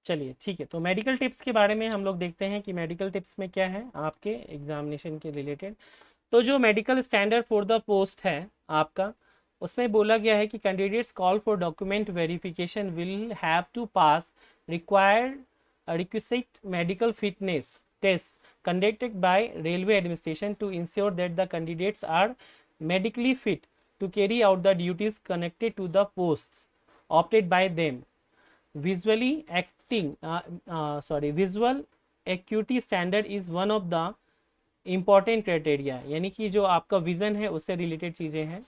चलिए ठीक है, तो मेडिकल टिप्स के बारे में हम लोग देखते हैं कि मेडिकल टिप्स में क्या है आपके एग्जामिनेशन के रिलेटेड। तो जो medical standard for the post है आपका, उसमें बोला गया है कि candidates call for document verification will have to pass required requisite medical fitness test conducted by railway administration to ensure that the candidates are medically fit to carry out the duties connected to the posts opted by them. Visual acuity standard is one of the important criteria, यानी कि जो आपका vision है उससे related चीज़ें हैं।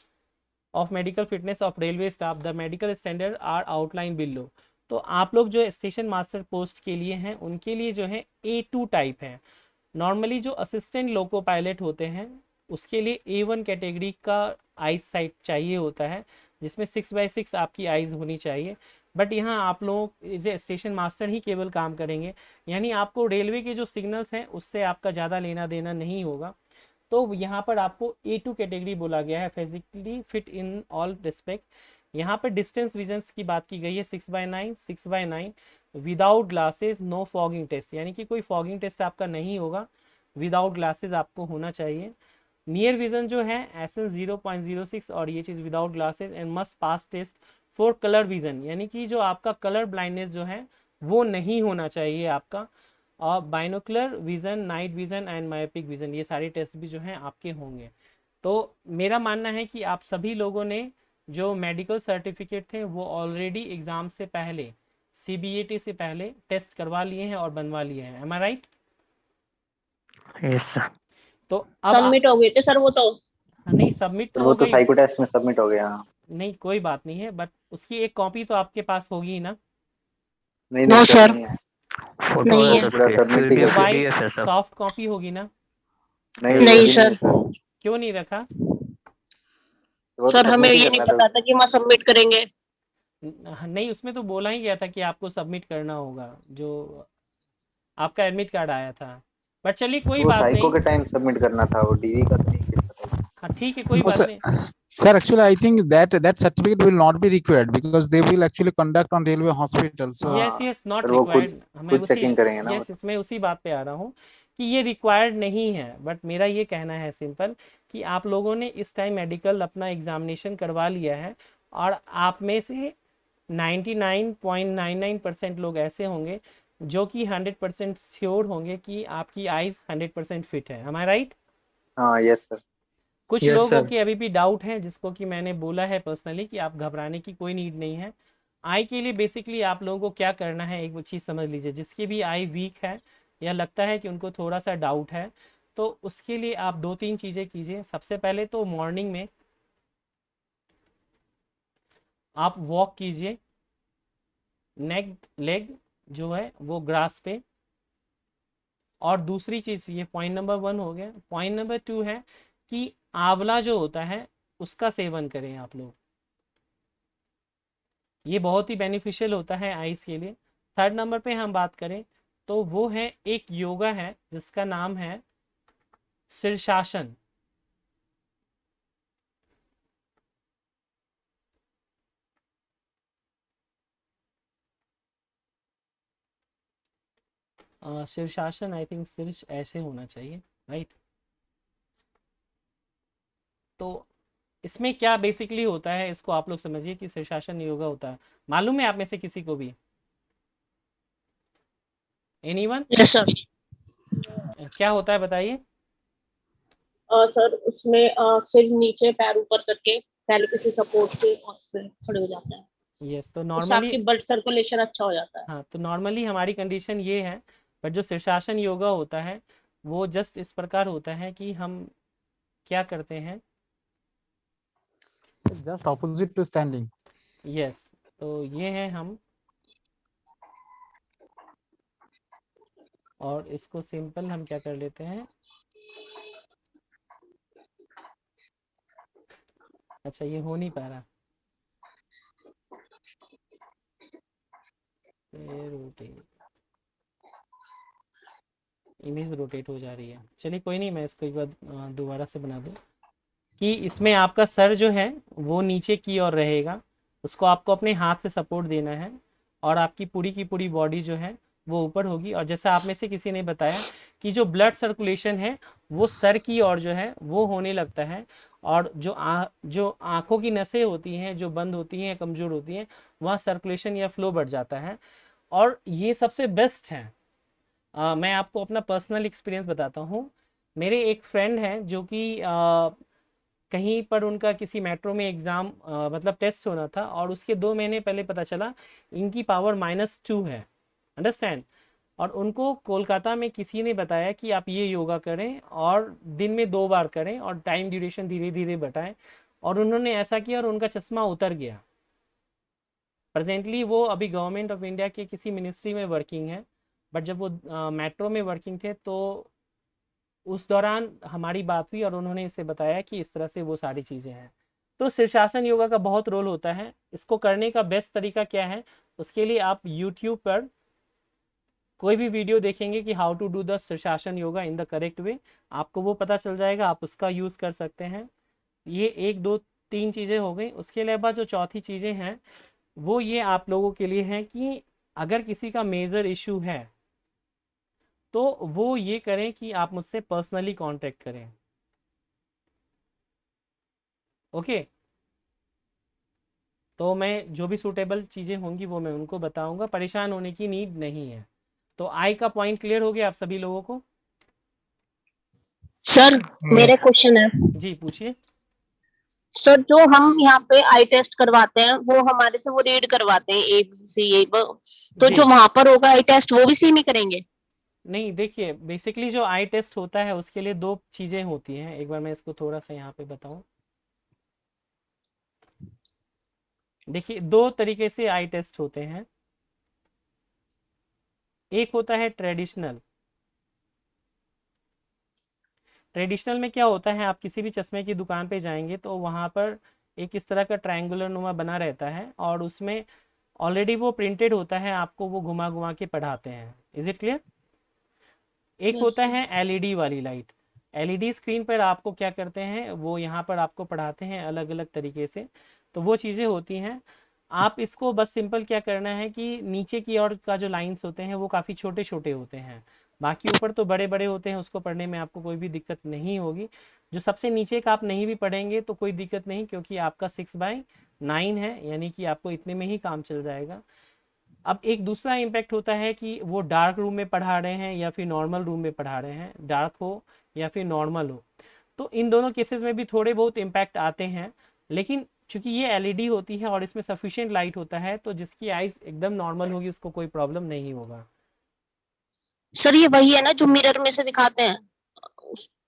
Of medical fitness of railway staff the medical standard are outline below. तो आप लोग जो स्टेशन मास्टर पोस्ट के लिए हैं उनके लिए जो है A2 टाइप है। नॉर्मली जो असिस्टेंट लोको पायलट होते हैं उसके लिए A1 कैटेगरी का आइज साइट चाहिए होता है, जिसमें 6/6 आपकी आइज़ होनी चाहिए। बट यहाँ आप लोग जो स्टेशन मास्टर ही केवल काम करेंगे, यानी आपको रेलवे के जो सिग्नल्स हैं उससे आपका ज़्यादा लेना देना नहीं होगा। तो यहाँ पर आपको A2 कैटेगरी बोला गया है, physically fit in all respect. यहाँ पर डिस्टेंस विजन्स की बात की गई है 6/9 without glasses, no fogging test, यानी कि कोई फॉगिंग टेस्ट आपका नहीं होगा, विदाउट ग्लासेस आपको होना चाहिए। नियर विजन जो है एसएन 0.06 और ये चीज़ without glasses and must pass test for colour vision, यानी कि जो आपका कलर ब्लाइंडनेस जो है वो नहीं होना चाहिए आपका। और binocular vision, night vision and myopic vision, ये सारे टेस्ट भी जो हैं आपके होंगे। तो मेरा मानना है कि आप सभी लोगों ने जो मेडिकल सर्टिफिकेट थे वो ऑलरेडी एग्ज़ाम से पहले, CBAT से पहले टेस्ट करवा लिए हैं और बनवा लिए हैं। एम आई राइट? Yes sir. तो अब सबमिट हो गए थे सर वो तो। नहीं, सबमिट तो वो हो तो गई। साइको टेस्ट में सबमिट हो गया। नहीं कोई बात नहीं है, बट उसकी एक कॉपी तो आपके पास होगी ही ना? नहीं नो नहीं सर। सर, नहीं है। नहीं फोटो है। पूरा सबमिट ही कर दिया। मोबाइल सॉफ्ट कॉपी होगी ना? नहीं नहीं अभी सर। क्यों नहीं रखा? वो तो सर हमें सबमिट ही ये नहीं करना था। पता था कि वहाँ सबमिट करेंगे। नहीं, उसमें तो बोला ही गया था कि आपको सबमिट करना होगा, जो आपका एडमिट कार्ड आया था। बट चलिए कोई वो बात साइको नहीं। के टाइम सबमिट करना था, वो डीवी का तो नहीं फिर पता। हाँ ठीक है, कोई No, बात sir, नहीं। sir, actually, I think that certificate will not be required because they will actually conduct on railway hospital. So, yes not फिर वो रिक्वायर्ड। मैं खुद उसी चेकिंग करेंगे ना वो यस तो। इसमें उसी बात पे आ रहा हूँ कि ये रिक्वायर्ड नहीं है। बट मेरा ये कहना है सिंपल कि आप लोगों ने इस टाइम मेडिकल अपना एग्जामिनेशन करवा लिया है, और आप में से 99.99% लोग ऐसे होंगे जो कि 100% श्योर होंगे कि आपकी आइज़ 100% फिट है। हमारा राइट? हाँ यस सर। कुछ यस लोगों सर। के अभी भी डाउट है, जिसको कि मैंने बोला है पर्सनली कि आप घबराने की कोई नीड नहीं है। आई के लिए बेसिकली आप लोगों को क्या करना है, एक चीज़ समझ लीजिए। जिसकी भी आई वीक है या लगता है कि उनको थोड़ा सा डाउट है, तो उसके लिए आप 2-3 चीज़ें कीजिए। सबसे पहले तो मॉर्निंग में आप वॉक कीजिए, नेक लेग जो है वो ग्रास पे। और दूसरी चीज़, ये पॉइंट नंबर 1 हो गया। पॉइंट नंबर 2 है कि आंवला जो होता है उसका सेवन करें आप लोग, ये बहुत ही बेनिफिशियल होता है आइज़ के लिए। थर्ड नंबर पे हम बात करें तो वो है एक योगा है जिसका नाम है शीर्षासन। शीर्षासन, आई थिंक शीर्ष ऐसे होना चाहिए, राइट? तो इसमें क्या बेसिकली होता है, इसको आप लोग समझिए कि शीर्षासन योगा होता है। मालूम है आप में से किसी को भी? एनीवन? Yes sir. क्या होता है बताइए। सर उसमें सिर नीचे पैर ऊपर करके पहले किसी सपोर्ट से और फिर खड़े हो जाता है। यस तो उससे नॉर्मली, आपकी ब्लड सर्कुलेशन अच्छा हो जाता है। हाँ तो नॉर्मली हमारी कंडीशन ये है। बट जो शीर्षासन योगा होता है वो जस्ट इस प्रकार होता है कि हम क्या करते हैं। just opposite to standing. Yes तो ये है हम, और इसको सिंपल हम क्या कर लेते हैं। अच्छा ये हो नहीं पा रहा, रोटेट, इमेज रोटेट हो जा रही है। चलिए कोई नहीं, मैं इसको एक बार दोबारा से बना दूँ कि इसमें आपका सर जो है वो नीचे की ओर रहेगा, उसको आपको अपने हाथ से सपोर्ट देना है। और आपकी पूरी की पूरी बॉडी जो है वो ऊपर होगी। और जैसा आप में से किसी ने बताया कि जो ब्लड सर्कुलेशन है वो सर की ओर जो है वो होने लगता है, और जो आँखों की नसें होती हैं जो बंद होती हैं, कमज़ोर होती हैं, वहाँ सर्कुलेशन या फ्लो बढ़ जाता है। और ये सबसे बेस्ट है। मैं आपको अपना पर्सनल एक्सपीरियंस बताता हूँ। मेरे एक फ्रेंड हैं जो कि कहीं पर उनका किसी मेट्रो में एग्ज़ाम मतलब टेस्ट होना था, और उसके 2 महीने पहले पता चला इनकी पावर -2 है, अंडरस्टैंड। और उनको कोलकाता में किसी ने बताया कि आप ये योगा करें और दिन में 2 बार करें और टाइम ड्यूरेशन धीरे धीरे बढ़ाएं, और उन्होंने ऐसा किया और उनका चश्मा उतर गया। प्रेजेंटली वो अभी गवर्नमेंट ऑफ इंडिया के किसी मिनिस्ट्री में वर्किंग है, बट जब वो मेट्रो में वर्किंग थे तो उस दौरान हमारी बात हुई और उन्होंने इसे बताया कि इस तरह से वो सारी चीज़ें हैं। तो शीर्षासन योगा का बहुत रोल होता है। इसको करने का बेस्ट तरीका क्या है, उसके लिए आप यूट्यूब पर कोई भी वीडियो देखेंगे कि हाउ टू डू द शीर्षासन yoga in the correct way, आपको वो पता चल जाएगा, आप उसका यूज़ कर सकते हैं। ये 1 2 3 चीज़ें हो गई। उसके अलावा जो चौथी चीज़ें हैं वो ये आप लोगों के लिए हैं कि अगर किसी का मेजर इशू है तो वो ये करें कि आप मुझसे पर्सनली कांटेक्ट करें। ओके, तो मैं जो भी सूटेबल चीज़ें होंगी वो मैं उनको बताऊंगा, परेशान होने की नीड नहीं है। तो आई का पॉइंट क्लियर हो गया आप सभी लोगों को? सर मेरे क्वेश्चन है। जी पूछिए। सर जो हम यहाँ पे आई टेस्ट करवाते हैं वो हमारे से वो रीड करवाते हैं ABC तो जी जो वहां पर होगा आई टेस्ट वो भी सेम ही करेंगे? नहीं, देखिए बेसिकली जो आई टेस्ट होता है उसके लिए 2 चीज़ें होती हैं। एक बार मैं इसको थोड़ा सा यहाँ पे बताऊँ। देखिए 2 तरीके से आई टेस्ट होते हैं। एक होता है ट्रेडिशनल। ट्रेडिशनल में क्या होता है, आप किसी भी चश्मे की दुकान पे जाएंगे तो वहाँ पर एक इस तरह का ट्रायंगुलर नुमा बना रहता है और उसमें ऑलरेडी वो प्रिंटेड होता है, आपको वो घुमा घुमा के पढ़ाते हैं। Is it clear? एक यस होता सर। है एलईडी वाली लाइट। एलईडी स्क्रीन पर आपको क्या करते हैं, वो यहाँ पर आपको पढ़ाते हैं अलग अलग तरीके से। तो वो चीज़ें होती हैं। आप इसको बस सिंपल क्या करना है कि नीचे की ओर का जो लाइंस होते हैं वो काफ़ी छोटे छोटे होते हैं, बाकी ऊपर तो बड़े बड़े होते हैं, उसको पढ़ने में आपको कोई भी दिक्कत नहीं होगी। जो सबसे नीचे का आप नहीं भी पढ़ेंगे तो कोई दिक्कत नहीं, क्योंकि आपका 6/9 है, यानी कि आपको इतने में ही काम चल जाएगा। अब एक दूसरा इम्पैक्ट होता है कि वो डार्क रूम में पढ़ा रहे हैं या फिर नॉर्मल रूम में पढ़ा रहे हैं, डार्क हो या फिर नॉर्मल हो। तो इन दोनों केसेस में भी थोड़े बहुत इम्पैक्ट आते हैं, लेकिन चूंकि ये एलईडी होती है और इसमें सफिशिएंट लाइट होता है तो जिसकी आइज एकदम नॉर्मल होगी उसको कोई प्रॉब्लम नहीं होगा। सर ये वही है ना जो मिरर में से दिखाते हैं?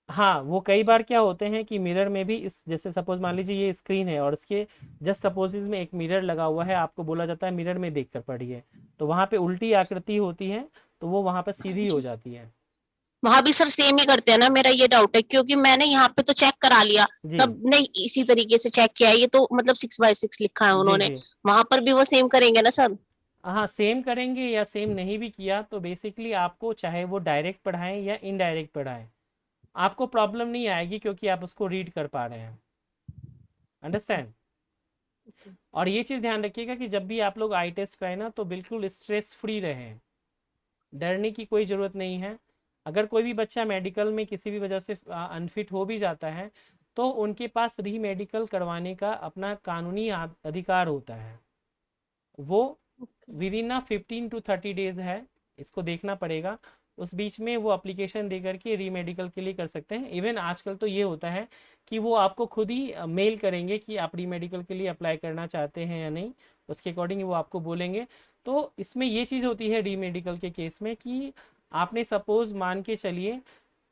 हाँ, वो कई बार क्या होते हैं कि मिरर में भी इस जैसे सपोज मान लीजिए ये स्क्रीन है और इसके जस्ट अपोजिट में एक मिरर लगा हुआ है, आपको बोला जाता है मिरर में देखकर पढ़िए, तो वहाँ पे उल्टी आकृति होती है तो वो वहाँ पर सीधी हो जाती है। वहां भी सर सेम ही करते हैं ना? मेरा ये डाउट है क्योंकि मैंने यहाँ पे तो चेक करा लिया, जी सबने इसी तरीके से चेक किया है। ये तो मतलब 6/6 लिखा है जी उन्होंने, जी। वहां पर भी वो सेम करेंगे ना सर? हाँ, सेम करेंगे या सेम नहीं भी किया तो बेसिकली आपको चाहे वो डायरेक्ट पढ़ाएं या इनडायरेक्ट पढ़ाएं, आपको प्रॉब्लम नहीं आएगी क्योंकि आप उसको रीड कर पा रहे हैं। अंडरस्टैंड? और ये चीज़ ध्यान रखिएगा कि जब भी आप लोग आई टेस्ट कराएं ना तो बिल्कुल स्ट्रेस फ्री रहें, डरने की कोई ज़रूरत नहीं है। अगर कोई भी बच्चा मेडिकल में किसी भी वजह से अनफिट हो भी जाता है तो उनके पास री मेडिकल करवाने का अपना कानूनी अधिकार होता है। वो विद इन 15 to 30 डेज है, इसको देखना पड़ेगा। उस बीच में वो अप्लीकेशन दे करके री मेडिकल के लिए कर सकते हैं। इवन आजकल तो ये होता है कि वो आपको खुद ही मेल करेंगे कि आप री मेडिकल के लिए अप्लाई करना चाहते हैं या नहीं, उसके अकॉर्डिंग वो आपको बोलेंगे। तो इसमें ये चीज़ होती है री मेडिकल के केस में कि आपने सपोज मान के चलिए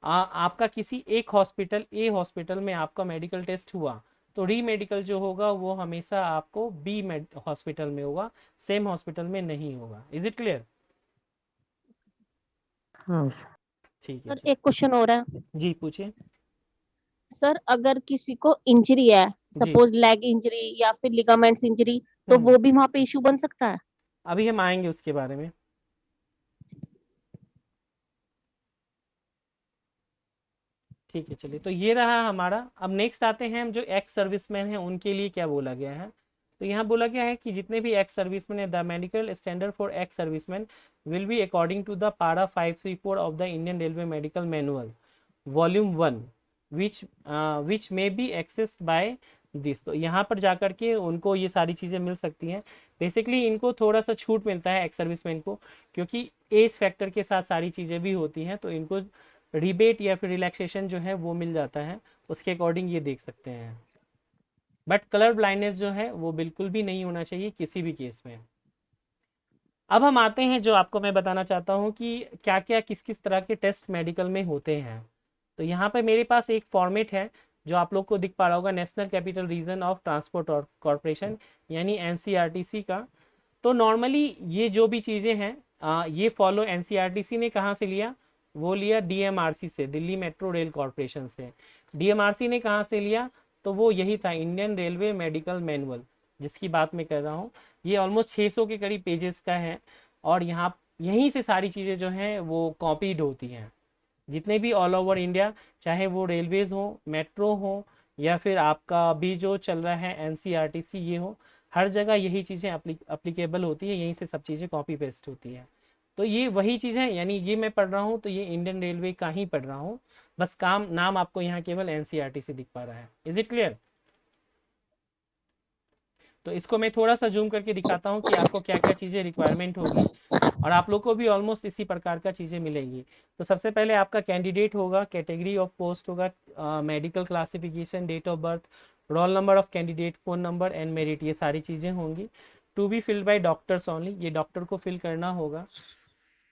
आपका किसी एक हॉस्पिटल ए हॉस्पिटल में आपका मेडिकल टेस्ट हुआ, तो री मेडिकल जो होगा वो हमेशा आपको बी हॉस्पिटल में होगा, सेम हॉस्पिटल में नहीं होगा। Is it clear? ठीक है सर जी। एक क्वेश्चन और है। जी पूछिए। सर अगर किसी को इंजरी है, जी। सपोज लेग इंजरी या फिर लिगामेंट्स इंजरी, तो वो भी वहां पे इशू बन सकता है? अभी हम आएंगे उसके बारे में। ठीक है चलिए, तो ये रहा हमारा। अब नेक्स्ट आते हैं हम जो एक्स सर्विसमैन हैं उनके लिए क्या बोला गया है। तो यहाँ बोला गया है कि जितने भी एक्स सर्विसमैन है, the medical standard for ex serviceman will be according to the para 534 of the Indian railway medical manual volume 1 which may be accessed by this. तो यहाँ पर जाकर के उनको ये सारी चीज़ें मिल सकती हैं। बेसिकली इनको थोड़ा सा छूट मिलता है एक्स सर्विसमैन को, क्योंकि एज फैक्टर के साथ सारी चीज़ें भी होती हैं, तो इनको रिबेट या फिर रिलैक्सेशन जो है वो मिल जाता है, उसके अकॉर्डिंग ये देख सकते हैं। बट कलर ब्लाइंडनेस जो है वो बिल्कुल भी नहीं होना चाहिए किसी भी केस में। अब हम आते हैं, जो आपको मैं बताना चाहता हूँ कि क्या क्या किस किस तरह के टेस्ट मेडिकल में होते हैं। तो यहाँ पर मेरे पास एक फॉर्मेट है जो आप लोग को दिख पा रहा होगा, national capital region of transport corporation यानी NCRTC का। तो नॉर्मली ये जो भी चीज़ें हैं ये फॉलो NCRTC ने कहाँ से लिया, वो लिया DMRC से, दिल्ली मेट्रो रेल कॉरपोरेशन से। DMRC ने कहाँ से लिया, तो वो यही था इंडियन रेलवे मेडिकल मैनुअल जिसकी बात मैं कर रहा हूँ। ये ऑलमोस्ट 600 के करीब पेजेस का है, और यहाँ यहीं से सारी चीज़ें जो हैं वो कॉपीड होती हैं, जितने भी ऑल ओवर इंडिया, चाहे वो रेलवेज़ हो, मेट्रो हो, या फिर आपका अभी जो चल रहा है NCRTC ये हो, हर जगह यही चीज़ें अप्लीकेबल होती है, यहीं से सब चीज़ें कॉपी पेस्ट होती है। तो ये वही चीज़ है, यानी ये मैं पढ़ रहा हूँ तो ये इंडियन रेलवे का ही पढ़ रहा हूँ, बस नाम आपको यहाँ केवल NCRTC दिख पा रहा है। Is it clear? तो इसको मैं थोड़ा सा जूम करके दिखाता हूँ कि आपको क्या क्या चीज़ें रिक्वायरमेंट होगी, और आप लोग को भी ऑलमोस्ट इसी प्रकार का चीज़ें मिलेंगी। तो सबसे पहले आपका कैंडिडेट होगा, कैटेगरी ऑफ पोस्ट होगा, medical classification, date of birth, roll number of candidate, phone number and merit, ये सारी चीज़ें होंगी। To be filled by doctors only, ये डॉक्टर को फिल करना होगा।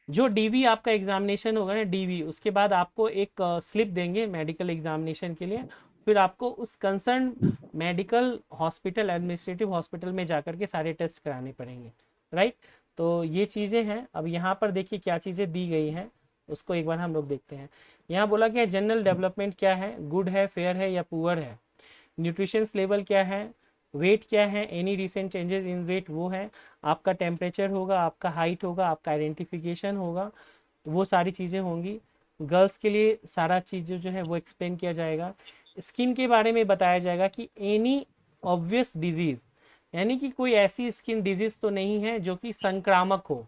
जो DV आपका एग्जामिनेशन होगा ना, DV, उसके बाद आपको एक स्लिप देंगे मेडिकल एग्जामिनेशन के लिए, फिर आपको उस concern medical hospital, administrative hospital में जाकर के सारे टेस्ट कराने पड़ेंगे, राइट। तो ये चीज़ें हैं। अब यहाँ पर देखिए क्या चीज़ें दी गई हैं, उसको एक बार हम लोग देखते हैं। यहाँ बोला गया जनरल डेवलपमेंट क्या है, गुड है, फेयर है या पुअर है, न्यूट्रिशंस लेवल क्या है, वेट क्या है, any recent changes in weight वो है, आपका टेम्परेचर होगा, आपका हाइट होगा, आपका आइडेंटिफिकेशन होगा, तो वो सारी चीज़ें होंगी। गर्ल्स के लिए सारा चीज़ जो है वो एक्सप्लेन किया जाएगा। स्किन के बारे में बताया जाएगा कि एनी ऑब्वियस डिजीज़, यानी कि कोई ऐसी स्किन डिजीज़ तो नहीं है जो कि संक्रामक हो,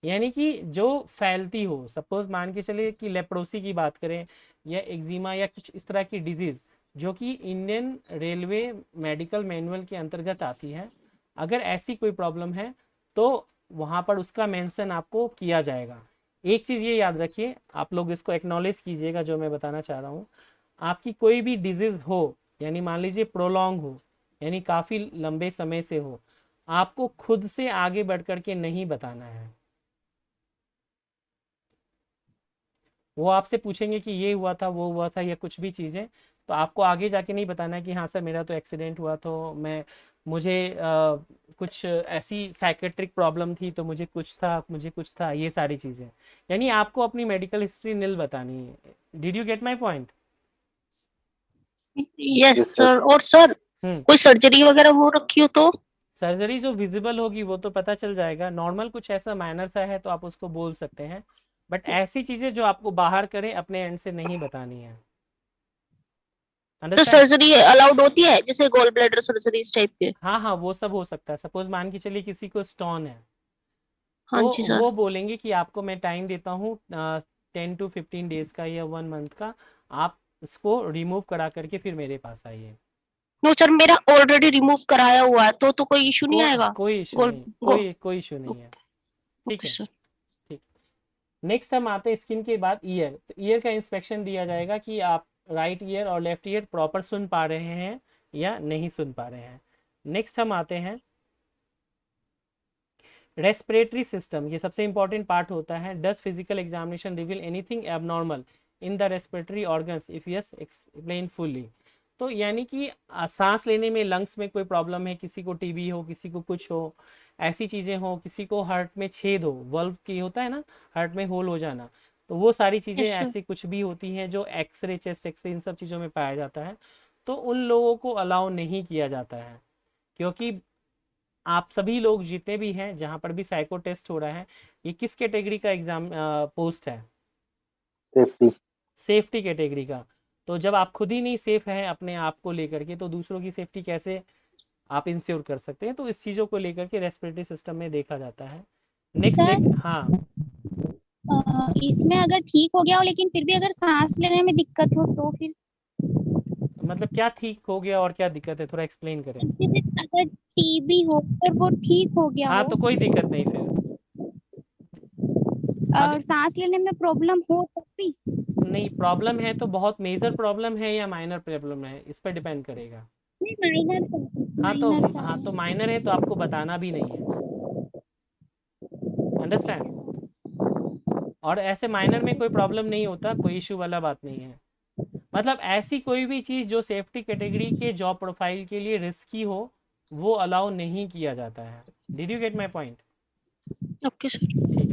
यानी कि जो फैलती हो। सपोज मान के चलिए कि लेप्रोसी की बात करें, या एक्जिमा, या कुछ इस तरह की डिजीज़ जो कि इंडियन रेलवे मेडिकल मैनुअल के अंतर्गत आती है, अगर ऐसी कोई प्रॉब्लम है तो वहाँ पर उसका मेंशन आपको किया जाएगा। एक चीज़ ये याद रखिए, आप लोग इसको एक्नॉलेज कीजिएगा जो मैं बताना चाह रहा हूँ। आपकी कोई भी डिजीज़ हो, यानी मान लीजिए प्रोलॉन्ग हो, यानी काफ़ी लंबे समय से हो, आपको खुद से आगे बढ़ कर के नहीं बताना है। वो आपसे पूछेंगे कि ये हुआ था, वो हुआ था, या कुछ भी चीज़ें, तो आपको आगे जाके नहीं बताना है कि हाँ सर मेरा तो एक्सीडेंट हुआ, तो मुझे कुछ ऐसी साइकेट्रिक प्रॉब्लम थी, तो मुझे कुछ था, ये सारी चीज़ें। यानी आपको अपनी मेडिकल हिस्ट्री नील बतानी है। Did you get my point? Yes Yes, sir. Sir. और सर कोई सर्जरी वगैरह हो रखी हो तो? सर्जरी जो विजिबल होगी वो तो पता चल जाएगा, नॉर्मल कुछ ऐसा माइनर सा है तो आप उसको बोल सकते हैं, बट ऐसी चीज़ें जो आपको बाहर करें अपने एंड से नहीं बतानी है। तो अंडरस्टैंड? सर्जरी अलाउड होती है, जैसे गॉल ब्लैडर सर्जरी इस टाइप के? हाँ हाँ, वो सब हो सकता है। सपोज मान के चलिए किसी को स्टोन है, हाँ तो जी सर। वो बोलेंगे कि आपको मैं टाइम देता हूँ 10 to 15 डेज का या 1 मंथ का, आप इसको रिमूव करा करके फिर मेरे पास आइए। नो सर, मेरा ऑलरेडी रिमूव कराया हुआ है, तो कोई इशू नहीं आएगा? कोई इशू गोल नहीं, कोई इशू नहीं है। ठीक ओके है, सर। ठीक। नेक्स्ट हम आते हैं स्किन के बाद ईयर। तो ईयर का इंस्पेक्शन दिया जाएगा कि आप राइट ईयर और लेफ्ट ईयर प्रॉपर सुन पा रहे हैं या नहीं सुन पा रहे हैं। नेक्स्ट हम आते हैं रेस्पिरेटरी सिस्टम, ये सबसे इंपॉर्टेंट पार्ट होता है। Does physical examination reveal anything abnormal in the respiratory organs, if yes explain fully. तो यानी कि सांस लेने में लंग्स में कोई प्रॉब्लम है, किसी को टीबी हो, किसी को कुछ हो, ऐसी चीज़ें हो, किसी को हार्ट में छेद हो, वल्व की होता है ना, हार्ट में होल हो जाना, तो वो सारी चीज़ें Yes, sir. ऐसी कुछ भी होती हैं जो एक्सरे, चेस्ट एक्सरे, इन सब चीज़ों में पाया जाता है, तो उन लोगों को अलाउ नहीं किया जाता है। क्योंकि आप सभी लोग जितने भी हैं, जहाँ पर भी साइको टेस्ट हो रहा है, ये किस कैटेगरी का एग्जाम पोस्ट है? सेफ्टी। सेफ्टी कैटेगरी का। तो जब आप खुद ही नहीं सेफ हैं अपने आप को लेकर के, तो दूसरों की सेफ्टी कैसे आप इंश्योर कर सकते हैं। तो इस चीज़ों को लेकर के रेस्पिरेटरी सिस्टम में देखा जाता है। नेक्स्ट सर हाँ इसमें अगर ठीक हो गया हो लेकिन फिर भी अगर सांस लेने में दिक्कत हो तो फिर मतलब क्या ठीक हो गया और क्या दिक्कत है, थोड़ा एक्सप्लेन करें। जैसे अगर टीबी हो और वो ठीक हो गया हाँ हो तो कोई दिक्कत नहीं फिर। और सांस लेने में प्रॉब्लम हो तो भी नहीं, प्रॉब्लम है तो बहुत मेजर प्रॉब्लम है या माइनर प्रॉब्लम है, इस पर डिपेंड करेगा। नहीं माइनर हाँ तो माइनर है तो आपको बताना भी नहीं है, अंडरस्टैंड। और ऐसे माइनर में कोई प्रॉब्लम नहीं होता, कोई इशू वाला बात नहीं है। मतलब ऐसी कोई भी चीज़ जो सेफ्टी कैटेगरी के जॉब प्रोफाइल के लिए रिस्की हो वो अलाउ नहीं किया जाता है। Did you get my point? Okay sir. ठीक है,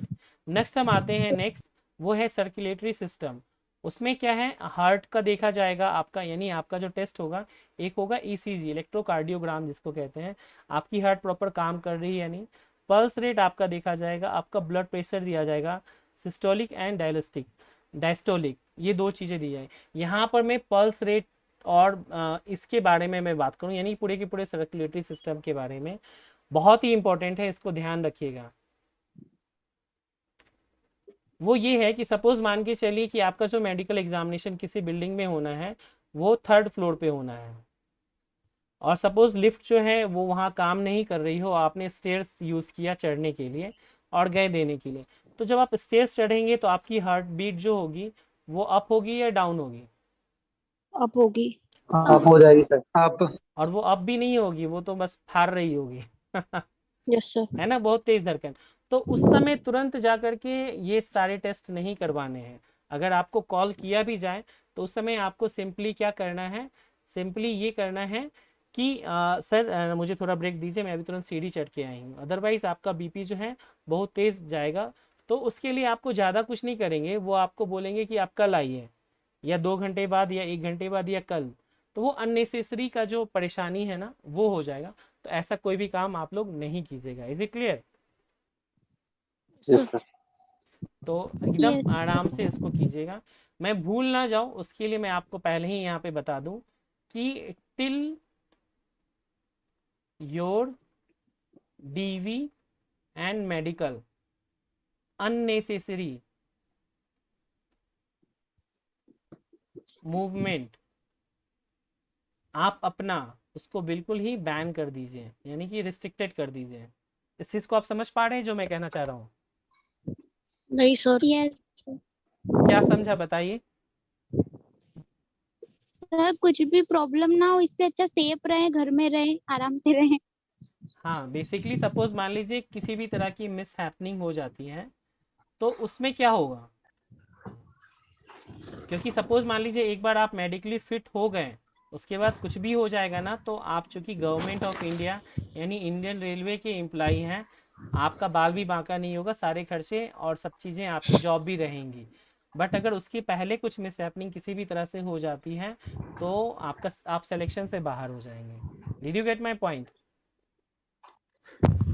नेक्स्ट हम आते हैं। नेक्स्ट वो है सर्कुलेटरी सिस्टम। उसमें क्या है, हार्ट का देखा जाएगा आपका, यानी आपका जो टेस्ट होगा एक होगा ईसीजी, इलेक्ट्रोकार्डियोग्राम जिसको कहते हैं, आपकी हार्ट प्रॉपर काम कर रही है या नहीं। पल्स रेट आपका देखा जाएगा, आपका ब्लड प्रेशर दिया जाएगा, सिस्टोलिक एंड डायस्टोलिक, ये दो चीज़ें दी जाए। यहाँ पर मैं पल्स रेट और इसके बारे में मैं बात करूँ, यानी पूरे के पूरे सर्कुलेटरी सिस्टम के बारे में, बहुत ही इंपॉर्टेंट है, इसको ध्यान रखिएगा। वो ये है कि सपोज मान के चलिए कि आपका जो मेडिकल एग्जामिनेशन किसी बिल्डिंग में होना है वो 3rd फ्लोर पे होना है, और सपोज लिफ्ट जो है वो वहाँ काम नहीं कर रही हो, आपने स्टेयर्स यूज़ किया चढ़ने के लिए और गए देने के लिए। तो जब आप स्टेयर्स चढ़ेंगे तो आपकी हार्ट बीट जो होगी वो अप होगी या डाउन होगी? अब होगी। आप हो जाएगी सर। आप और वो अप भी नहीं होगी, वो तो बस फाड़ रही होगी यस सर। है ना, बहुत तेज धड़कन। तो उस समय तुरंत जा कर के ये सारे टेस्ट नहीं करवाने हैं। अगर आपको कॉल किया भी जाए तो उस समय आपको सिंपली क्या करना है, सिंपली ये करना है कि सर मुझे थोड़ा ब्रेक दीजिए, मैं अभी तुरंत सीढ़ी चढ़ के आई हूँ, अदरवाइज़ आपका बीपी जो है बहुत तेज़ जाएगा। तो उसके लिए आपको ज़्यादा कुछ नहीं करेंगे, वो आपको बोलेंगे कि आप कल आइए, या 2 घंटे बाद, या 1 घंटे बाद, या कल। तो वो अननेसेसरी का जो परेशानी है ना वो हो जाएगा। तो ऐसा कोई भी काम आप लोग नहीं कीजिएगा। Is it clear? Yes sir. तो एकदम Yes. आराम से इसको कीजिएगा। मैं भूल ना जाऊं उसके लिए मैं आपको पहले ही यहाँ पे बता दूं कि till your DV and medical unnecessary movement आप अपना उसको बिल्कुल ही बैन कर दीजिए, यानी कि रिस्ट्रिक्टेड कर दीजिए। इस चीज़ को आप समझ पा रहे हैं जो मैं कहना चाह रहा हूँ? नहीं सर। यस क्या समझा बताइए। सर कुछ भी प्रॉब्लम ना हो, इससे अच्छा सेफ रहे, घर में रहे, आराम से रहे। हाँ बेसिकली सपोज मान लीजिए किसी भी तरह की मिस हैपनिंग हो जाती है तो उसमें क्या होगा, क्योंकि सपोज मान लीजिए एक बार आप मेडिकली फिट हो गए, उसके बाद कुछ भी हो जाएगा ना, तो आप चूंकि गवर्नमेंट ऑफ इंडिया यानी इंडियन रेलवे के एम्प्लॉई हैं, आपका बाल भी बांका नहीं होगा, सारे खर्चे और सब चीज़ें, आपकी जॉब भी रहेंगी। बट अगर उसके पहले कुछ मिस हैपनिंग किसी भी तरह से हो जाती है तो आप सिलेक्शन से बाहर हो जाएंगे। Did you get my point?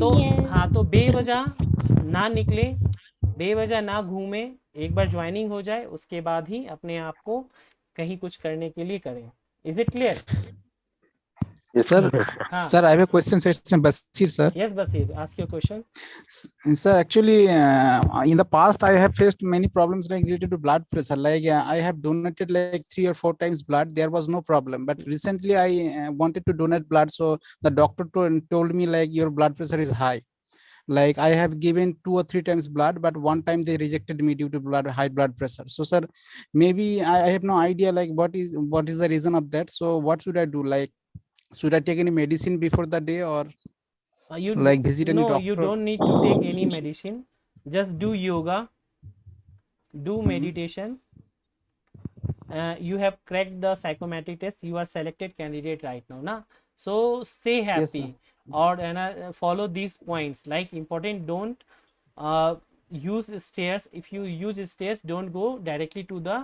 तो Yes. हाँ, तो बेवजह ना निकले, बेवजह ना घूमे, एक बार ज्वाइनिंग हो जाए उसके बाद ही अपने आप को कहीं कुछ करने के लिए करें। Is it clear? Yes sir, sir. हाँ sir, I have a question, sir. Basir, sir. Yes Basir, ask your question. Sir, actually, in the past, I have faced many problems like related to blood pressure. Like I have donated like 3 or 4 times blood. There was no problem. But recently, I wanted to donate blood. So the doctor told me like your blood pressure is high. Like I have given 2 or 3 times blood, but one time they rejected me due to high blood pressure. So sir, maybe I have no idea like what is the reason of that. So what should I do? Like should I take any medicine before the day or you like visit any no, you doctor? don't need to take any medicine, just do yoga, do meditation. You have cracked the psychometric test, you are selected candidate right now na, so stay Yes, sir. happy. Or follow these points, like important, don't use stairs. If you use stairs, don't go directly to the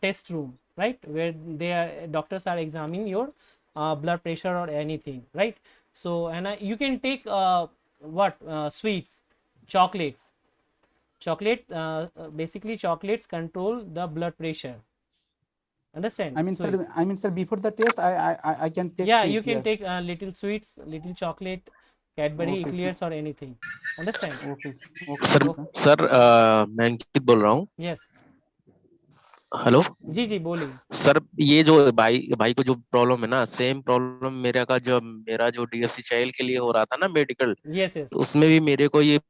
test room, right, where they are, doctors are examining your blood pressure or anything, right? So you can take sweets, chocolates. Basically chocolates control the blood pressure. Understand? I mean, Sweet. sir, sir, before the test, I can take Yeah, sweet, you can yeah. take little sweets, little chocolate, Cadbury, Okay, sir. eclairs or anything. Understand? Okay, sir. Okay, sir sir. Sir मैं अंकित बोल रहा हूँ। Yes. Hello जी जी बोलिए। Sir, ये जो भाई भाई को जो प्रॉब्लम है ना, सेम प्रॉब्लम मेरा जो डीएफसी चाइल्ड के लिए हो रहा था ना मेडिकल, यस यस। तो उसमें भी मेरे को ये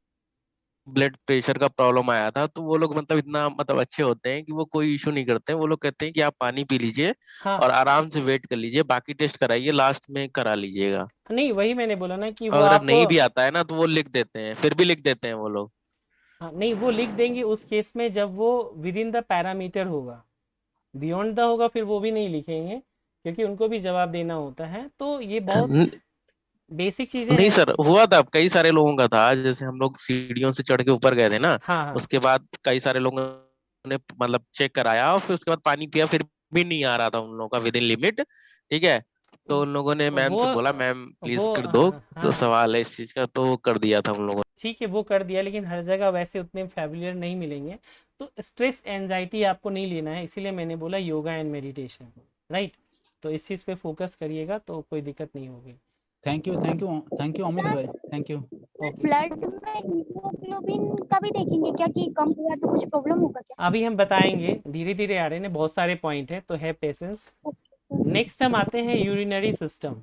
ब्लड प्रेशर का प्रॉब्लम आया था। तो वो लोग मतलब इतना मतलब अच्छे होते हैं कि वो कोई इशू नहीं करते हैं। वो लोग कहते हैं कि आप पानी पी लीजिए हाँ और आराम से वेट कर लीजिए, बाकी टेस्ट कराइए, लास्ट में करा लीजिएगा। नहीं, वही मैंने बोला ना कि वो अगर आपको, नहीं भी आता है ना तो वो लिख देते हैं, फिर भी लिख देते हैं वो लोग। हाँ नहीं वो लिख देंगे उस केस में जब वो विद इन द पैरामीटर होगा। बियॉन्ड द होगा फिर वो भी नहीं लिखेंगे, क्योंकि उनको भी जवाब देना होता है। तो ये बहुत बेसिक चीज़ें नहीं हैं। सर, हुआ था कई सारे लोगों का था। जैसे हम लोग सीढ़ियों से चढ़ के ऊपर गए थे ना, हाँ हाँ। उसके बाद कई सारे लोगों ने मतलब चेक कराया और फिर उसके बाद पानी पिया, फिर भी नहीं आ रहा था उन लोगों का विद इन लिमिट। ठीक है, तो उन लोगों ने मैम वो से बोला, मैम प्लीज वो कर हाँ दो, हाँ हाँ, सवाल है इस चीज का, तो कर दिया था उन लोगों ठीक है वो कर दिया, लेकिन हर जगह वैसे उतने फैमिलियर नहीं मिलेंगे। तो स्ट्रेस एंजाइटी आपको नहीं लेना है, इसीलिए मैंने बोला योगा एंड मेडिटेशन, राइट। तो इस चीज़ पे फोकस करिएगा तो कोई दिक्कत नहीं होगी। Thank you, अमित भाई, thank you. ओके, ब्लड में हीमोग्लोबिन का भी देखेंगे क्या कि कम हुआ तो कुछ प्रॉब्लम होगा क्या? अभी हम बताएंगे, धीरे धीरे आ रहे हैं, बहुत सारे पॉइंट है तो है पेशेंस। नेक्स्ट हम आते हैं यूरिनरी सिस्टम।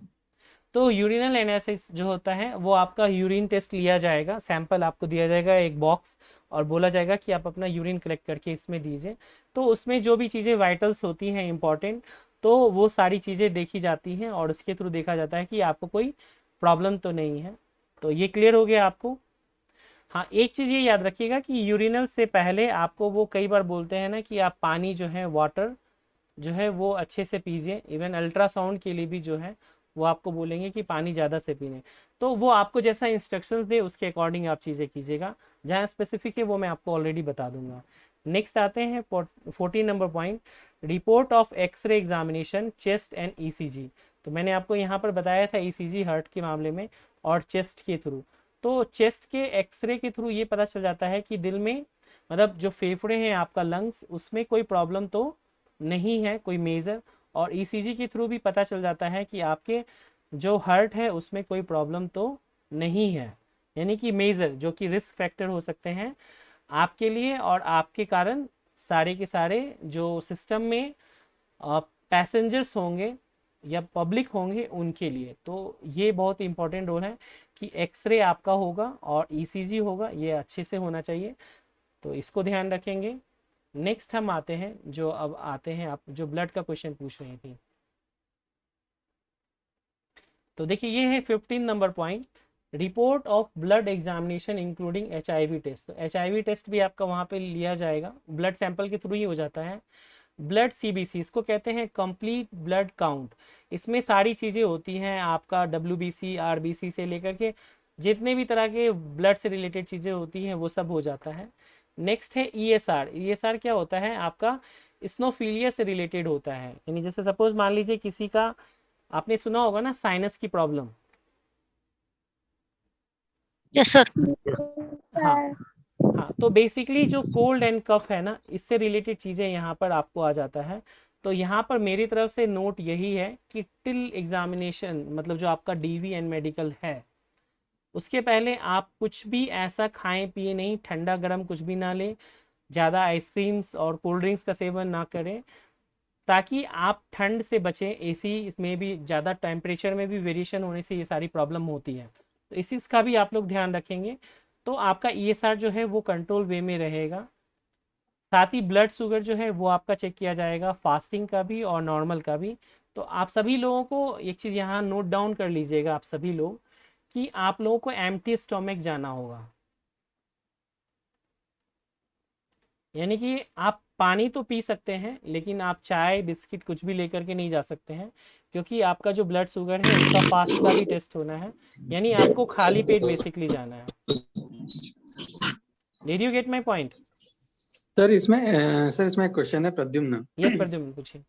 तो यूरिनल एनालिसिस जो होता है वो आपका यूरिन टेस्ट लिया जाएगा, सैंपल आपको दिया जाएगा एक बॉक्स, और बोला जाएगा कि आप अपना यूरिन कलेक्ट करके इसमें दीजिए। तो उसमें जो भी चीज़ें वाइटल्स होती हैं इंपॉर्टेंट, तो वो सारी चीज़ें देखी जाती हैं और उसके थ्रू देखा जाता है कि आपको कोई प्रॉब्लम तो नहीं है। तो ये क्लियर हो गया आपको। हाँ एक चीज़ ये याद रखिएगा कि यूरिनल से पहले आपको वो कई बार बोलते हैं ना कि आप पानी जो है वाटर जो है वो अच्छे से पीजिए। इवन अल्ट्रासाउंड के लिए भी जो है वो आपको बोलेंगे कि पानी ज़्यादा से पीने। तो वो आपको जैसा इंस्ट्रक्शंस दे उसके अकॉर्डिंग आप चीज़ें कीजिएगा, जहाँ स्पेसिफिक है वो मैं आपको ऑलरेडी बता दूंगा। नेक्स्ट आते हैं 14 number point, report of x-ray examination chest and ECG. तो मैंने आपको यहाँ पर बताया था ईसीजी हार्ट के मामले में और चेस्ट के थ्रू। तो चेस्ट के एक्सरे के थ्रू ये पता चल जाता है कि दिल में मतलब जो फेफड़े हैं आपका लंग्स, उसमें कोई प्रॉब्लम तो नहीं है कोई मेजर। और ईसीजी के थ्रू भी पता चल जाता है कि आपके जो हार्ट है उसमें कोई प्रॉब्लम तो नहीं है, यानी कि मेजर जो कि रिस्क फैक्टर हो सकते हैं आपके लिए और आपके कारण सारे के सारे जो सिस्टम में पैसेंजर्स होंगे या पब्लिक होंगे उनके लिए। तो ये बहुत इंपॉर्टेंट रोल है कि एक्सरे आपका होगा और ईसीजी होगा, ये अच्छे से होना चाहिए, तो इसको ध्यान रखेंगे। नेक्स्ट हम आते हैं जो अब आते हैं आप जो ब्लड का क्वेश्चन पूछ रही थी। तो देखिए ये है 15 number point, report of blood examination including HIV test. तो एचआईवी टेस्ट भी आपका वहाँ पे लिया जाएगा, ब्लड सैंपल के थ्रू ही हो जाता है। ब्लड सीबीसी इसको कहते हैं कंप्लीट ब्लड काउंट। इसमें सारी चीज़ें होती हैं आपका डब्ल्यूबीसी आरबीसी से लेकर के जितने भी तरह के ब्लड से रिलेटेड चीज़ें होती हैं वो सब हो जाता है। नेक्स्ट है ईएसआर। ईएसआर क्या होता है आपका स्नोफीलिया से रिलेटेड होता है, यानी जैसे सपोज मान लीजिए किसी का आपने सुना होगा ना साइनस की प्रॉब्लम। Yes sir. हाँ हाँ, तो बेसिकली जो कोल्ड एंड कफ है ना इससे रिलेटेड चीज़ें यहाँ पर आपको आ जाता है। तो यहाँ पर मेरी तरफ से नोट यही है कि टिल एग्जामिनेशन मतलब जो आपका डीवी एंड मेडिकल है उसके पहले आप कुछ भी ऐसा खाएं पिए नहीं, ठंडा गर्म कुछ भी ना लें, ज़्यादा आइसक्रीम्स और कोल्ड ड्रिंक्स का सेवन ना करें, ताकि आप ठंड से बचें। एसी इसमें भी ज़्यादा टेम्परेचर में भी वेरिएशन होने से ये सारी प्रॉब्लम होती है, तो इस चीज़ का भी आप लोग ध्यान रखेंगे। तो आपका ईएसआर जो है वो कंट्रोल वे में रहेगा। साथ ही ब्लड शुगर जो है वो आपका चेक किया जाएगा, फास्टिंग का भी और नॉर्मल का भी। तो आप सभी लोगों को एक चीज़ यहाँ नोट डाउन कर लीजिएगा आप सभी लोग कि आप लोगों को एम्प्टी स्टोमक जाना होगा, यानी कि आप पानी तो पी सकते हैं लेकिन आप चाय बिस्किट कुछ भी लेकर के नहीं जा सकते हैं, क्योंकि आपका जो ब्लड शुगर है उसका फास्ट का भी टेस्ट होना है, यानी आपको खाली पेट बेसिकली जाना है। Did you get my point? Sir इसमें क्वेश्चन है प्रद्युम्न। यस प्रद्युम्न पूछिए।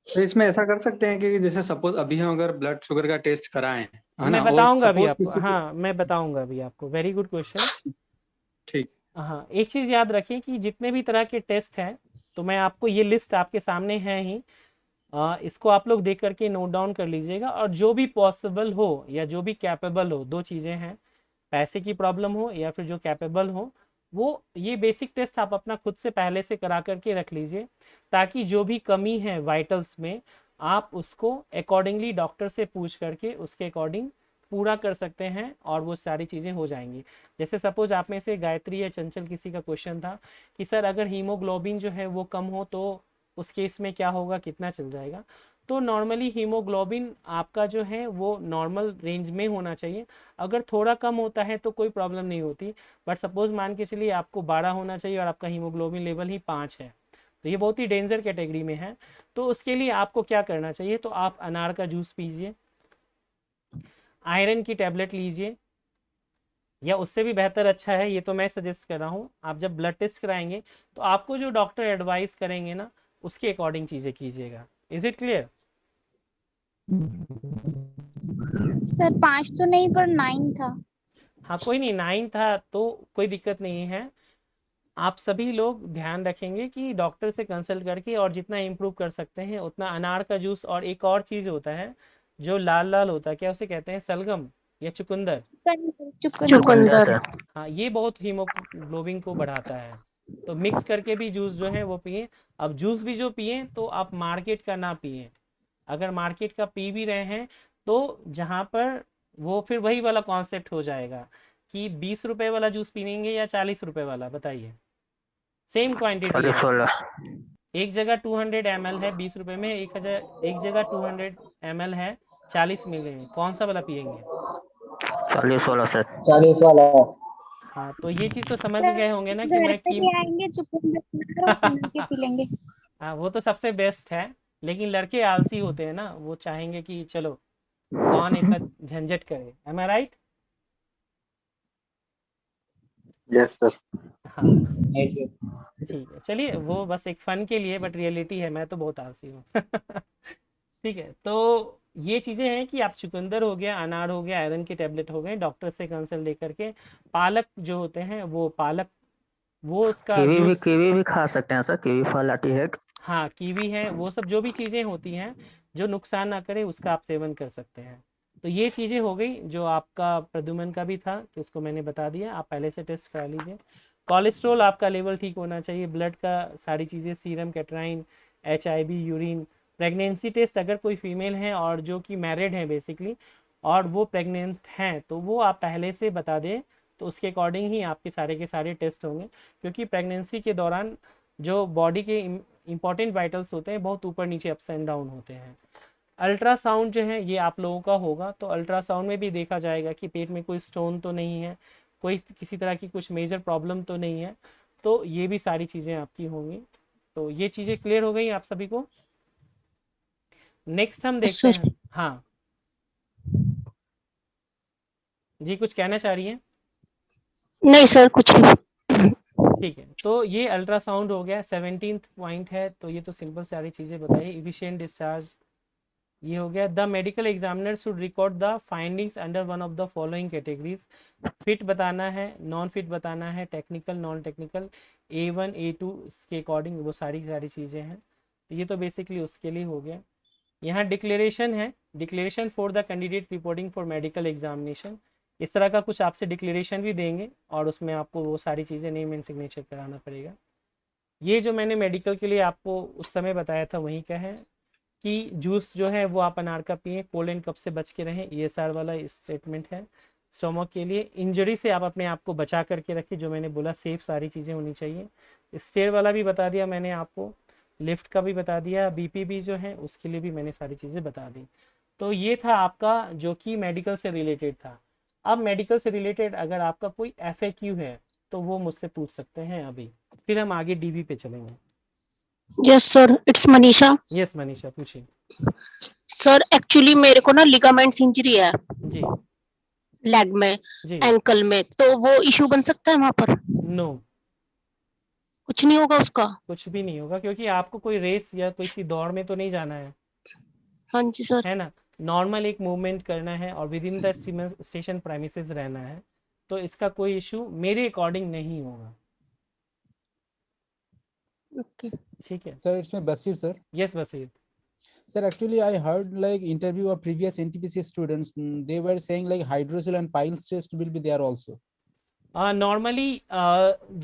तो इसमें ऐसा कर सकते हैं कि जैसे सपोज अभी हम अगर ब्लड शुगर का टेस्ट कराएं, है ना, मैं और बताऊंगा अभी सपोज आपको, किसी हाँ मैं बताऊंगा अभी आपको, वेरी गुड क्वेश्चन। ठीक। हाँ एक चीज़ याद रखें कि जितने भी तरह के टेस्ट हैं, तो मैं आपको ये लिस्ट आपके सामने है ही, इसको आप लोग देख करके नोट डाउन कर लीजिएगा, और जो भी पॉसिबल हो या जो भी कैपेबल हो, दो चीज़ें हैं, पैसे की प्रॉब्लम हो या फिर जो कैपेबल हो, वो ये बेसिक टेस्ट आप अपना खुद से पहले से करा करके रख लीजिए, ताकि जो भी कमी है वाइटल्स में आप उसको अकॉर्डिंगली डॉक्टर से पूछ करके उसके अकॉर्डिंग पूरा कर सकते हैं, और वो सारी चीज़ें हो जाएंगी। जैसे सपोज आप में से गायत्री या चंचल किसी का क्वेश्चन था कि सर अगर हीमोग्लोबिन जो है वो कम हो तो उस केस में क्या होगा, कितना चल जाएगा। तो नॉर्मली हीमोग्लोबिन आपका जो है वो नॉर्मल रेंज में होना चाहिए, अगर थोड़ा कम होता है तो कोई प्रॉब्लम नहीं होती, बट सपोज मान के चलिए आपको 12 होना चाहिए और आपका हीमोग्लोबिन लेवल ही 5 है, तो ये बहुत ही डेंजर कैटेगरी में है। तो उसके लिए आपको क्या करना चाहिए, तो आप अनार का जूस पीजिए, आयरन की टैबलेट लीजिए, या उससे भी बेहतर अच्छा है, ये तो मैं सजेस्ट कर रहा हूँ, आप जब ब्लड टेस्ट कराएंगे तो आपको जो डॉक्टर एडवाइस करेंगे ना उसके अकॉर्डिंग चीज़ें कीजिएगा। Is it clear? सर 5 तो नहीं पर 9 था। हाँ कोई नहीं, 9 था तो कोई दिक्कत नहीं है। आप सभी लोग ध्यान रखेंगे कि डॉक्टर से कंसल्ट करके और जितना इम्प्रूव कर सकते हैं उतना। अनार का जूस, और एक और चीज़ होता है जो लाल लाल होता है, क्या उसे कहते हैं, सलगम या चुकंदर। चुकंदर। हाँ ये बहुत हीमोग्लोबिन को बढ़ाता है, तो मिक्स करके भी जूस जो है वो पिए। अब जूस भी जो पिए तो आप मार्केट का ना पिए, अगर मार्केट का पी भी रहे हैं तो जहाँ पर वो फिर वही वाला कॉन्सेप्ट हो जाएगा कि 20 रुपए वाला जूस पीएंगे या 40 रुपए वाला, बताइए, सेम क्वांटिटी है। एक जगह 200 ml है 20 रुपए में, एक जगह 200 ml है 40 में, कौन सा वाला पिएंगे? 40 वाला। हाँ तो ये चीज़ तो समझ सर गए होंगे ना कि घर मैं पे कीम ले आएंगे चुकंदर और बना के पी लेंगे। हाँ वो तो सबसे बेस्ट है, लेकिन लड़के आलसी होते हैं ना, वो चाहेंगे कि चलो कौन इतना झंझट करे, एम आई राइट? Yes sir. हाँ ठीक है, चलिए वो बस एक फन के लिए, बट रियलिटी है, मैं तो बहुत आलसी हूँ। ठीक है, तो ये चीज़ें हैं कि आप चुकंदर हो गया, अनार हो गया, आयरन के टैबलेट हो गए, डॉक्टर से कंसल्ट लेकर के। पालक जो होते हैं वो पालक, वो उसका जूस, कीवी भी खा सकते हैं सर, कीवी फल आती है। हाँ कीवी है, वो सब जो भी चीज़ें होती हैं जो नुकसान ना करे उसका आप सेवन कर सकते हैं। तो ये चीज़ें हो गई जो आपका प्रद्युमन का भी था, तो उसको मैंने बता दिया, आप पहले से टेस्ट करा लीजिए। कोलेस्ट्रॉल आपका लेवल ठीक होना चाहिए, ब्लड का सारी चीज़ें, सीरम, कैट्राइन, HIV, यूरिन। प्रेगनेंसी टेस्ट अगर कोई फीमेल है और जो कि मैरिड है बेसिकली, और वो प्रेग्नेंट हैं, तो वो आप पहले से बता दें, तो उसके अकॉर्डिंग ही आपके सारे के सारे टेस्ट होंगे, क्योंकि प्रेगनेंसी के दौरान जो बॉडी के इंपॉर्टेंट वाइटल्स होते हैं बहुत ऊपर नीचे, अप्स एंड डाउन होते हैं। अल्ट्रासाउंड जो है ये आप लोगों का होगा, तो अल्ट्रासाउंड में भी देखा जाएगा कि पेट में कोई स्टोन तो नहीं है, कोई किसी तरह की कुछ मेजर प्रॉब्लम तो नहीं है, तो ये भी सारी चीज़ें आपकी होंगी। तो ये चीज़ें क्लियर हो गई आप सभी को। नेक्स्ट हम देखते हैं, हाँ जी कुछ कहना चाह रही हैं? नहीं सर कुछ नहीं। ठीक है, तो ये अल्ट्रासाउंड हो गया, 17th पॉइंट है, तो ये तो सिंपल सारी चीज़ें बताइए। इफिशिएंट डिस्चार्ज ये हो गया। The medical examiner should record the findings under one of the following categories. Fit बताना है, नॉन फिट बताना है, technical, non technical, A1 A2 इसके अकॉर्डिंग वो सारी चीज़ें हैं। तो ये तो बेसिकली उसके लिए हो गया। यहाँ डिक्लेरेशन है, declaration for the candidate reporting for medical examination, इस तरह का कुछ आपसे डिक्लेरेशन भी देंगे, और उसमें आपको वो सारी चीज़ें नेम एंड सिग्नेचर कराना पड़ेगा। ये जो मैंने मेडिकल के लिए आपको उस समय बताया था वहीं का है कि जूस जो है वो आप अनार का पिए, कोल्ड एंड कप से बच के रहें, ESR वाला स्टेटमेंट है। स्टोमक के लिए इंजरी से आप अपने आप को बचा करके रखें, जो मैंने बोला सेफ सारी चीज़ें होनी चाहिए। स्टेयर वाला भी बता दिया मैंने आपको, लिफ्ट का भी बता दिया, BP भी जो है उसके लिए भी मैंने सारी चीज़ें बता दी। तो ये था आपका जो कि मेडिकल से रिलेटेड था। अब मेडिकल से रिलेटेड अगर आपका कोई FAQ है तो वो मुझसे पूछ सकते हैं अभी, फिर हम आगे DB पे चलेंगे। Yes sir, it's Manisha. Yes Manisha पूछिए। सर एक्चुअली मेरे को ना लिगामेंट्स इंजरी है जी लेग में, जी। एंकल में, तो वो इशू बन सकता है वहां पर? नो, कुछ नहीं होगा उसका? कुछ भी नहीं होगा, क्योंकि आपको कोई रेस या किसी दौड़ में तो नहीं जाना है, हाँ जी सर। है ना। नॉर्मल एक मूवमेंट करना है और with in the station premises रहना है, तो इसका कोई इशू मेरे अकॉर्डिंग नहीं होगा। ओके ठीक है, Sir, it's my Basir, sir. Yes Basir. Sir, actually, I heard like interview of previous NTPC students. They were saying like hydrogel and piles test will be there also. Normally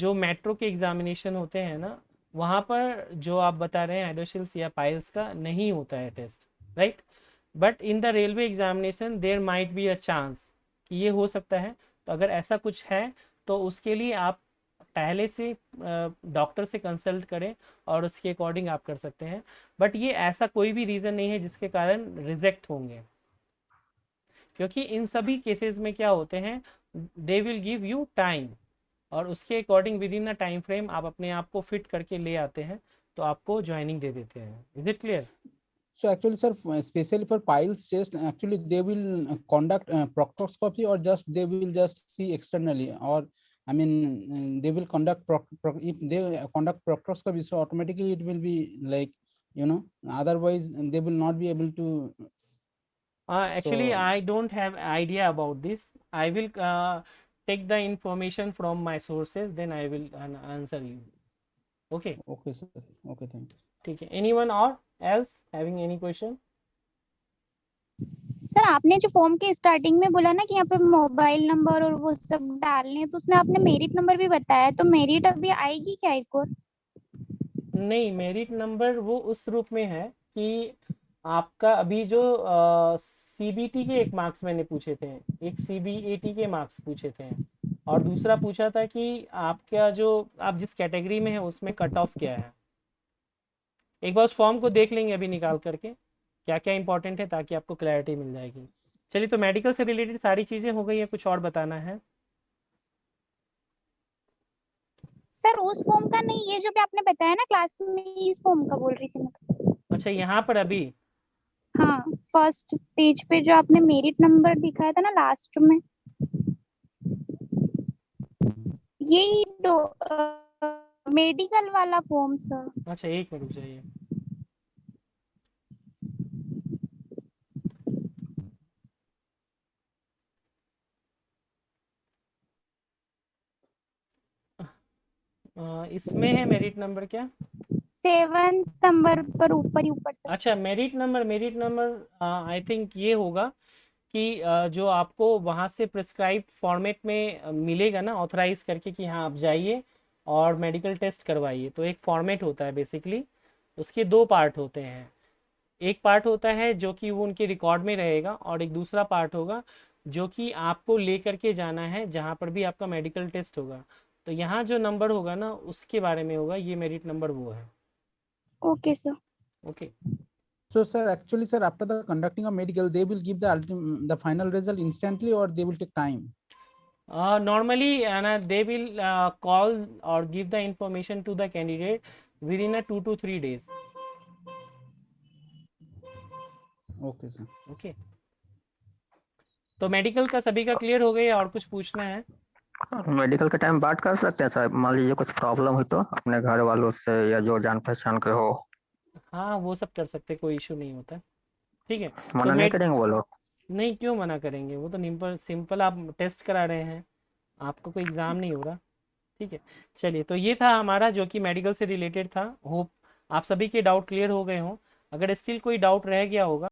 जो metro के examination होते हैं ना, वहाँ पर जो आप बता रहे हैं हाइड्रोशिल्स या पाइल्स का नहीं होता है test, right? But in the railway examination there might be a chance कि ये हो सकता है। तो अगर ऐसा कुछ है तो उसके लिए आप पहले से डॉक्टर से कंसल्ट करें और उसके अकॉर्डिंग आप कर सकते हैं। बट ये ऐसा कोई भी रीज़न नहीं है जिसके कारण रिजेक्ट होंगे, क्योंकि इन सभी केसेस में क्या होते हैं, they will give you time और उसके according with in the time frame आप अपने आप को फिट करके ले आते हैं तो आपको ज्वाइनिंग दे देते हैं। Is it clear? So actually, sir, especially for piles test, actually they will conduct proctoscopy or just they will just see externally, or I mean they will conduct if they conduct proctoscopy, so automatically it will be like, you know, otherwise they will not be able to. Actually, So- I don't have idea about this. I will take the information from my sources, then I will answer you. Okay, Okay, sir. Okay, thank you. ठीक है। Anyone or else having any question? Sir आपने जो form के starting में बोला ना कि यहाँ पे मोबाइल नंबर और वो सब डालने हैं, तो उसमें आपने मेरिट नंबर भी बताया, तो मेरिट अभी आएगी क्या एक और? नहीं, मेरिट नंबर वो उस रूप में है कि आपका अभी जो सीबीटी के एक मार्क्स मैंने पूछे थे, एक सीबीएटी के मार्क्स पूछे थे, और दूसरा पूछा था कि आपका जो आप जिस कैटेगरी में है उसमें कट ऑफ क्या है। एक बार उस फॉर्म को देख लेंगे अभी निकाल करके क्या क्या इंपॉर्टेंट है, ताकि आपको क्लैरिटी मिल जाएगी। चलिए, तो मेडिकल से रिलेटेड सारी चीज़ें हो गई है, कुछ और बताना है? सर उस फॉर्म का नहीं, ये जो भी आपने बताया ना क्लास में, इस फॉर्म का बोल रही थी मैं। अच्छा, यहाँ पर अभी हाँ, फर्स्ट पेज पे जो आपने मेरिट नंबर दिखाया था ना लास्ट में, यही मेडिकल वाला फॉर्म सर। अच्छा, एक मिनट रुक जाइए। इसमें है मेरिट नंबर क्या? 7 नंबर पर ऊपर ही ऊपर सर। अच्छा, मेरिट नंबर आई थिंक ये होगा कि जो आपको वहाँ से प्रिस्क्राइब फॉर्मेट में मिलेगा ना, ऑथराइज करके कि हाँ आप जाइए और मेडिकल टेस्ट करवाइए। तो एक फॉर्मेट होता है बेसिकली, उसके दो पार्ट होते हैं। एक पार्ट होता है जो कि वो उनके रिकॉर्ड में रहेगा, और एक दूसरा पार्ट होगा जो कि आपको ले करके जाना है जहाँ पर भी आपका मेडिकल टेस्ट होगा। तो यहाँ जो नंबर होगा ना उसके बारे में होगा, ये मेरिट नंबर वो है। Okay sir. Okay. So, sir, actually, sir, after the conducting of medical, they will give the final result instantly, or they will take time. Normally they will call or give the information to the candidate within a 2 to 3 days. Okay, sir. Okay, तो medical का सभी का clear हो गया, और कुछ पूछना है? मेडिकल के टाइम बात कर सकते हैं सर, मान लीजिए कुछ प्रॉब्लम हुई तो अपने घर वालों से या जो जान पहचान के हो। हाँ, वो सब कर सकते, कोई इशू नहीं होता। ठीक है, मना तो नहीं करेंगे वो लोग? नहीं, क्यों मना करेंगे? वो तो सिंपल आप टेस्ट करा रहे हैं, आपको कोई एग्ज़ाम नहीं हो रहा। ठीक है, चलिए, तो ये था हमारा जो कि मेडिकल से रिलेटेड था। होप आप सभी के डाउट क्लियर हो गए हों। अगर स्टिल कोई डाउट रह गया होगा